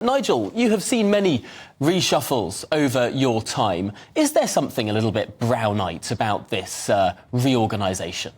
Nigel, you have seen many reshuffles over your time. Is there something a little bit brownite about this reorganisation?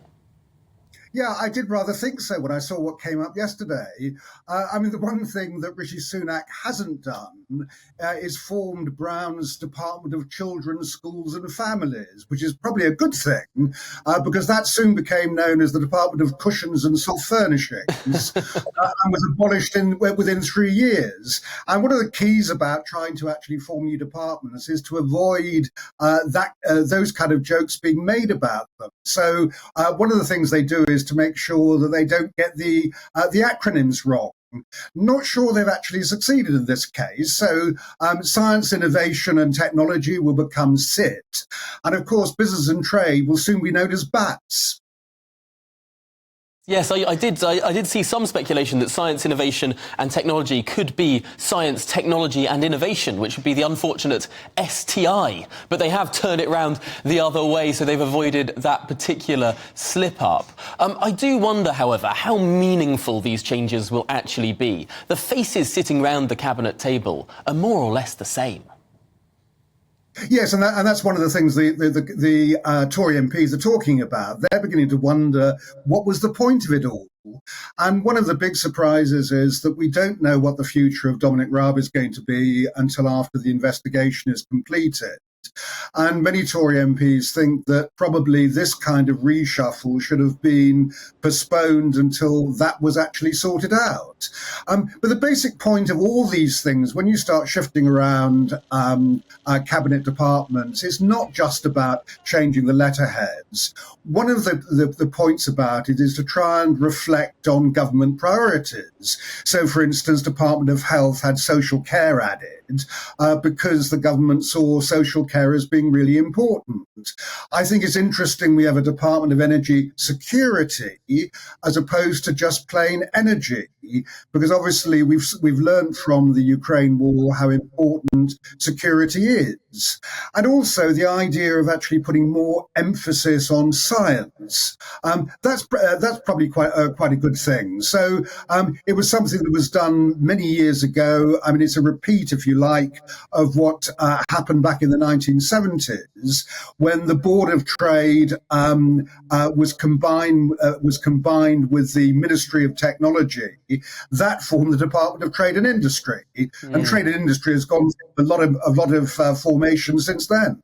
Yeah, I did rather think so when I saw what came up yesterday. The one thing that Rishi Sunak hasn't done is formed Brown's Department of Children, Schools and Families, which is probably a good thing, because that soon became known as the Department of Cushions and Soft Furnishings and was abolished within 3 years. And one of the keys about trying to actually form new departments is to avoid those kind of jokes being made about them. So one of the things they do is to make sure that they don't get the acronyms wrong. Not sure they've actually succeeded in this case. So science, innovation and technology will become SIT. And of course, business and trade will soon be known as BATS. Yes, I did see some speculation that science, innovation and technology could be science, technology and innovation, which would be the unfortunate STI. But they have turned it round the other way, so they've avoided that particular slip-up. I do wonder, however, how meaningful these changes will actually be. The faces sitting round the cabinet table are more or less the same. Yes, and that's one of the things the Tory MPs are talking about. They're beginning to wonder what was the point of it all. And one of the big surprises is that we don't know what the future of Dominic Raab is going to be until after the investigation is completed. And many Tory MPs think that probably this kind of reshuffle should have been postponed until that was actually sorted out. But the basic point of all these things, when you start shifting around cabinet departments, is not just about changing the letterheads. One of the points about it is to try and reflect on government priorities. So, for instance, Department of Health had social care added because the government saw social care as being really important. I think it's interesting we have a Department of Energy Security as opposed to just plain energy, because obviously we've learned from the Ukraine war how important security is, and also the idea of actually putting more emphasis on science. That's probably quite a good thing. So it was something that was done many years ago. I mean, it's a repeat, if you like, of what happened back in the 1970s when the Board of Trade was combined with the Ministry of Technology. That formed the Department of Trade and Industry, and Trade and Industry has gone through a lot of formation since then.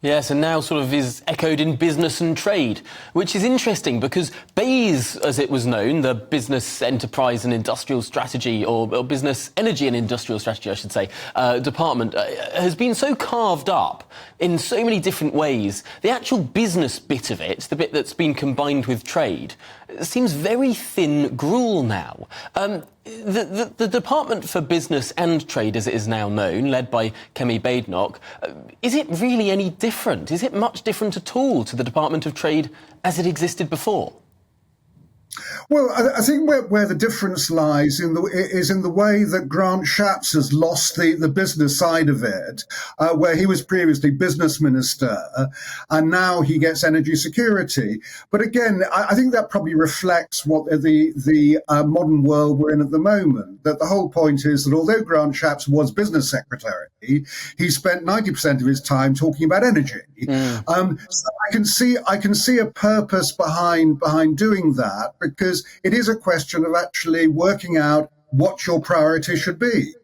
Yes, and now sort of is echoed in business and trade, which is interesting because BEIS, as it was known, the Business Enterprise and Industrial Strategy, or Business Energy and Industrial Strategy, I should say, department, has been so carved up in so many different ways. The actual business bit of it, the bit that's been combined with trade, seems very thin gruel now. The Department for Business and Trade, as it is now known, led by Kemi Badenoch, is it really any different? Is it much different at all to the Department of Trade as it existed before? Well, I think where the difference lies is in the way that Grant Shapps has lost the business side of it, where he was previously business minister, and now he gets energy security. But again, I think that probably reflects what the modern world we're in at the moment. That the whole point is that although Grant Shapps was business secretary, he spent 90% of his time talking about energy. So I can see a purpose behind doing that, because it is a question of actually working out what your priority should be.